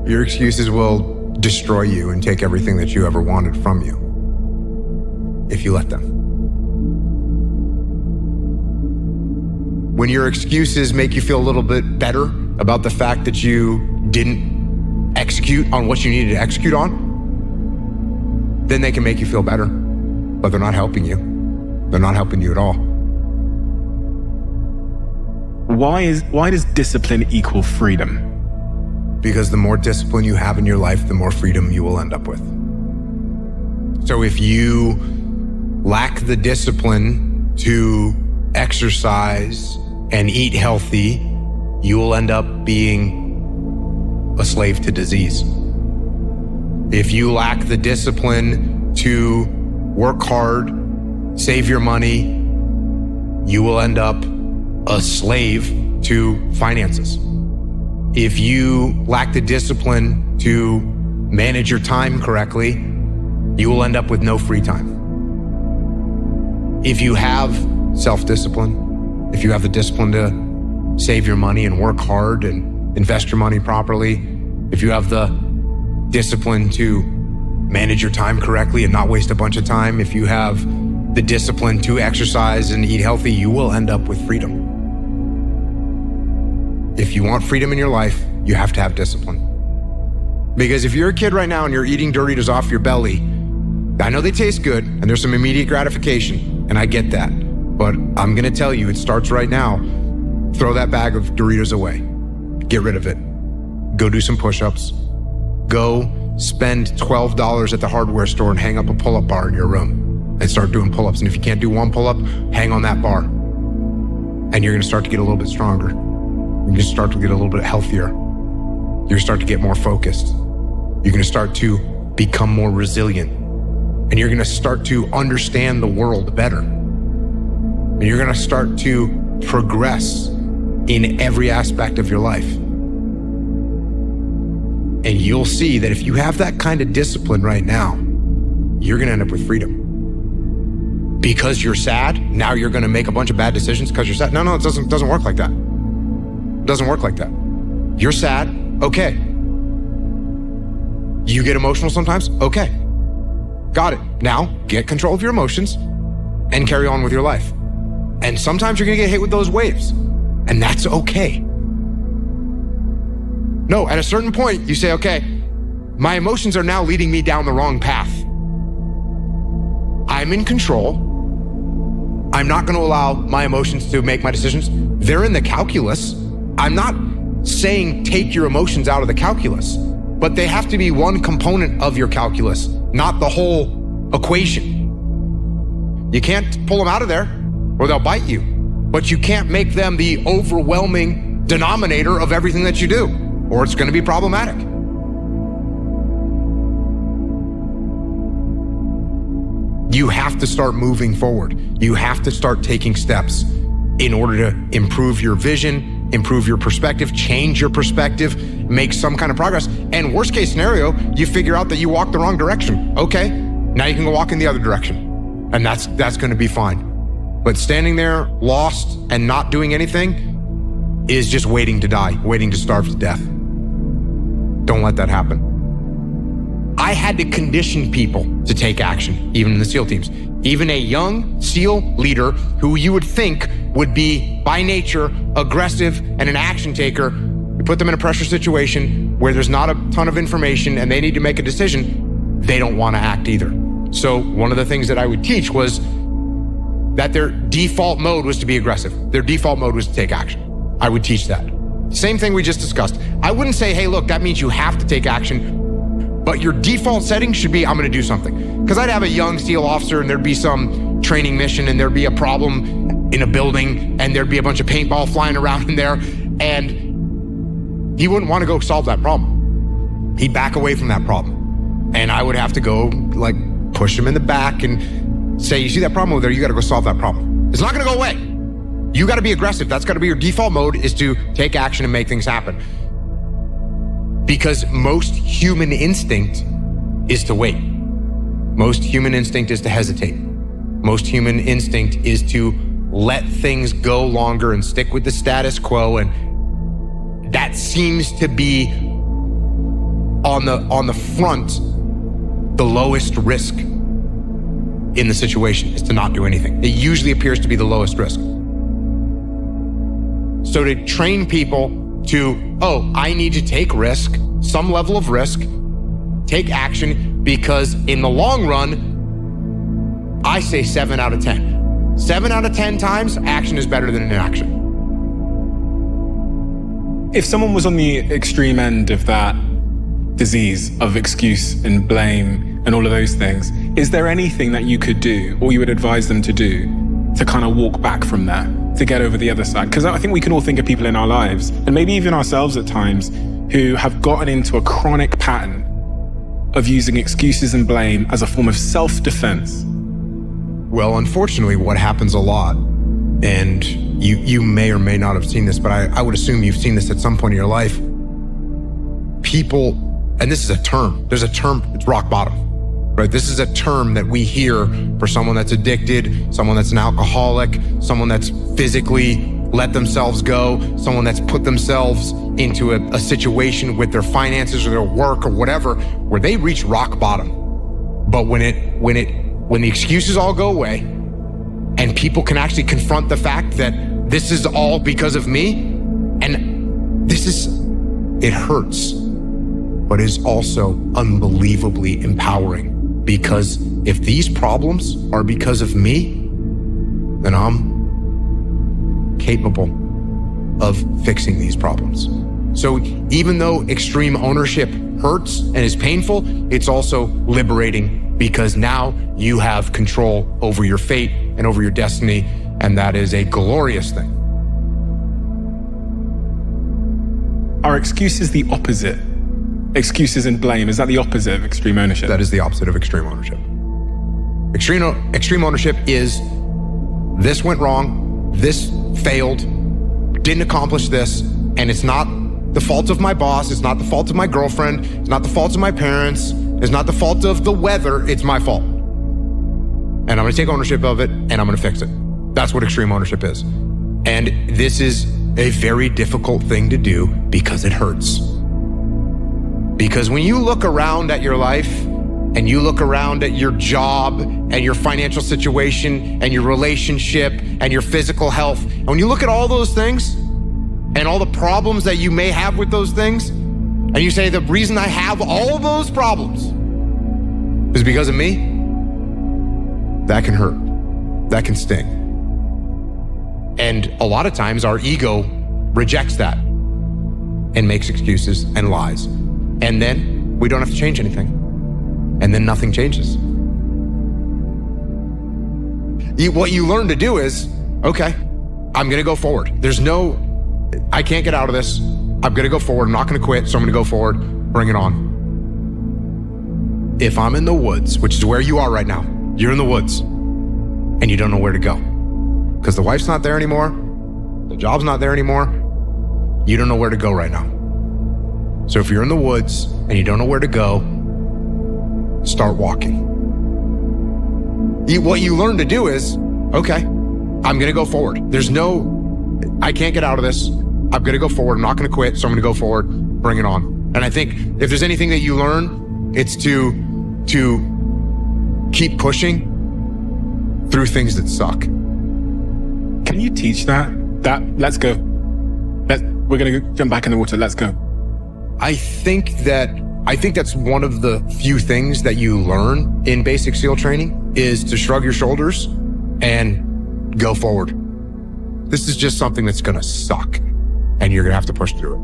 Your excuses will destroy you and take everything that you ever wanted from you if you let them. When your excuses make you feel a little bit better about the fact that you didn't execute on what you needed to execute on, then they can make you feel better, but they're not helping you. They're not helping you at all. Why does discipline equal freedom? Because the more discipline you have in your life, the more freedom you will end up with. So if you lack the discipline to exercise and eat healthy, you will end up being a slave to disease. If you lack the discipline to work hard, save your money, you will end up a slave to finances. If you lack the discipline to manage your time correctly, you will end up with no free time. If you have self-discipline, if you have the discipline to save your money and work hard and invest your money properly, if you have the discipline to manage your time correctly and not waste a bunch of time, if you have the discipline to exercise and eat healthy, you will end up with freedom. If you want freedom in your life, you have to have discipline. Because if you're a kid right now and you're eating Doritos off your belly, I know they taste good and there's some immediate gratification, and I get that. But I'm gonna tell you, it starts right now. Throw that bag of Doritos away. Get rid of it. Go do some push-ups. Go spend $12 at the hardware store and hang up a pull-up bar in your room and start doing pull-ups. And if you can't do one pull-up, hang on that bar. And you're gonna start to get a little bit stronger. You're gonna start to get a little bit healthier. You're gonna start to get more focused. You're gonna start to become more resilient. And you're gonna start to understand the world better. And you're gonna start to progress in every aspect of your life. And you'll see that if you have that kind of discipline right now, you're gonna end up with freedom. Because you're sad, now you're gonna make a bunch of bad decisions because you're sad. No, it doesn't work like that. It doesn't work like that. You're sad, okay. You get emotional sometimes, okay. Got it. Now, get control of your emotions and carry on with your life. And sometimes you're gonna get hit with those waves, and that's okay. No, at a certain point, you say, okay, my emotions are now leading me down the wrong path. I'm in control. I'm not gonna allow my emotions to make my decisions. They're in the calculus. I'm not saying take your emotions out of the calculus, but they have to be one component of your calculus, not the whole equation. You can't pull them out of there or they'll bite you, but you can't make them the overwhelming denominator of everything that you do, or it's gonna be problematic. You have to start moving forward. You have to start taking steps in order to improve your vision, improve your perspective, change your perspective, make some kind of progress. And worst case scenario, you figure out that you walked the wrong direction. Okay, now you can go walk in the other direction. And that's gonna be fine. But standing there lost and not doing anything is just waiting to die, waiting to starve to death. Don't let that happen. I had to condition people to take action, even in the SEAL teams. Even a young SEAL leader who you would think would be by nature aggressive and an action taker, you put them in a pressure situation where there's not a ton of information and they need to make a decision, they don't want to act either. So one of the things that I would teach was that their default mode was to be aggressive. Their default mode was to take action. I would teach that. Same thing we just discussed. I wouldn't say, hey, look, that means you have to take action, but your default setting should be, I'm gonna do something. Because I'd have a young SEAL officer and there'd be some training mission and there'd be a problem in a building and there'd be a bunch of paintball flying around in there, and he wouldn't want to go solve that problem. He'd back away from that problem. And I would have to go like push him in the back and say, you see that problem over there, you gotta go solve that problem. It's not gonna go away. You gotta be aggressive. That's gotta be your default mode, is to take action and make things happen. Because most human instinct is to wait. Most human instinct is to hesitate. Most human instinct is to let things go longer and stick with the status quo. And that seems to be on the front, the lowest risk in the situation is to not do anything. It usually appears to be the lowest risk. So to train people to, I need to take risk, some level of risk, take action, because in the long run, I say 7 out of 10. 7 out of 10 times, action is better than inaction. If someone was on the extreme end of that disease of excuse and blame and all of those things, is there anything that you could do or you would advise them to do to kind of walk back from there, to get over the other side? Because I think we can all think of people in our lives, and maybe even ourselves at times, who have gotten into a chronic pattern of using excuses and blame as a form of self-defense. Well, unfortunately, what happens a lot, and you may or may not have seen this, but I would assume you've seen this at some point in your life. People, and this is a term, there's a term, it's rock bottom, right? This is a term that we hear for someone that's addicted, someone that's an alcoholic, someone that's physically let themselves go, someone that's put themselves into a situation with their finances or their work or whatever, where they reach rock bottom. But when the excuses all go away and people can actually confront the fact that this is all because of me, and it hurts, but is also unbelievably empowering, because if these problems are because of me, then I'm capable of fixing these problems. So even though extreme ownership hurts and is painful, it's also liberating, because now you have control over your fate and over your destiny, and that is a glorious thing. Are excuses the opposite? Excuses and blame, is that the opposite of extreme ownership? That is the opposite of extreme ownership. Extreme ownership is, this went wrong, this failed, didn't accomplish this, and it's not the fault of my boss, it's not the fault of my girlfriend, it's not the fault of my parents, it's not the fault of the weather, it's my fault. And I'm gonna take ownership of it, and I'm gonna fix it. That's what extreme ownership is. And this is a very difficult thing to do because it hurts. Because when you look around at your life, and you look around at your job and your financial situation and your relationship and your physical health, and when you look at all those things and all the problems that you may have with those things, and you say, the reason I have all those problems is because of me, that can hurt, that can sting. And a lot of times our ego rejects that and makes excuses and lies. And then we don't have to change anything. And then nothing changes. What you learn to do is, okay, I'm gonna go forward. I can't get out of this. I'm gonna go forward. I'm not gonna quit, so I'm gonna go forward. Bring it on. If I'm in the woods, which is where you are right now, you're in the woods and you don't know where to go because the wife's not there anymore, the job's not there anymore, you don't know where to go right now. So if you're in the woods and you don't know where to go, start walking. What you learn to do is, okay, I'm gonna go forward. I can't get out of this. I'm gonna go forward. I'm not gonna quit, so I'm gonna go forward. Bring it on. And I think if there's anything that you learn, it's to keep pushing through things that suck. Can you teach that? Let's go. We're gonna jump back in the water. Let's go. I think that's one of the few things that you learn in basic SEAL training is to shrug your shoulders and go forward. This is just something that's gonna suck and you're gonna have to push through it.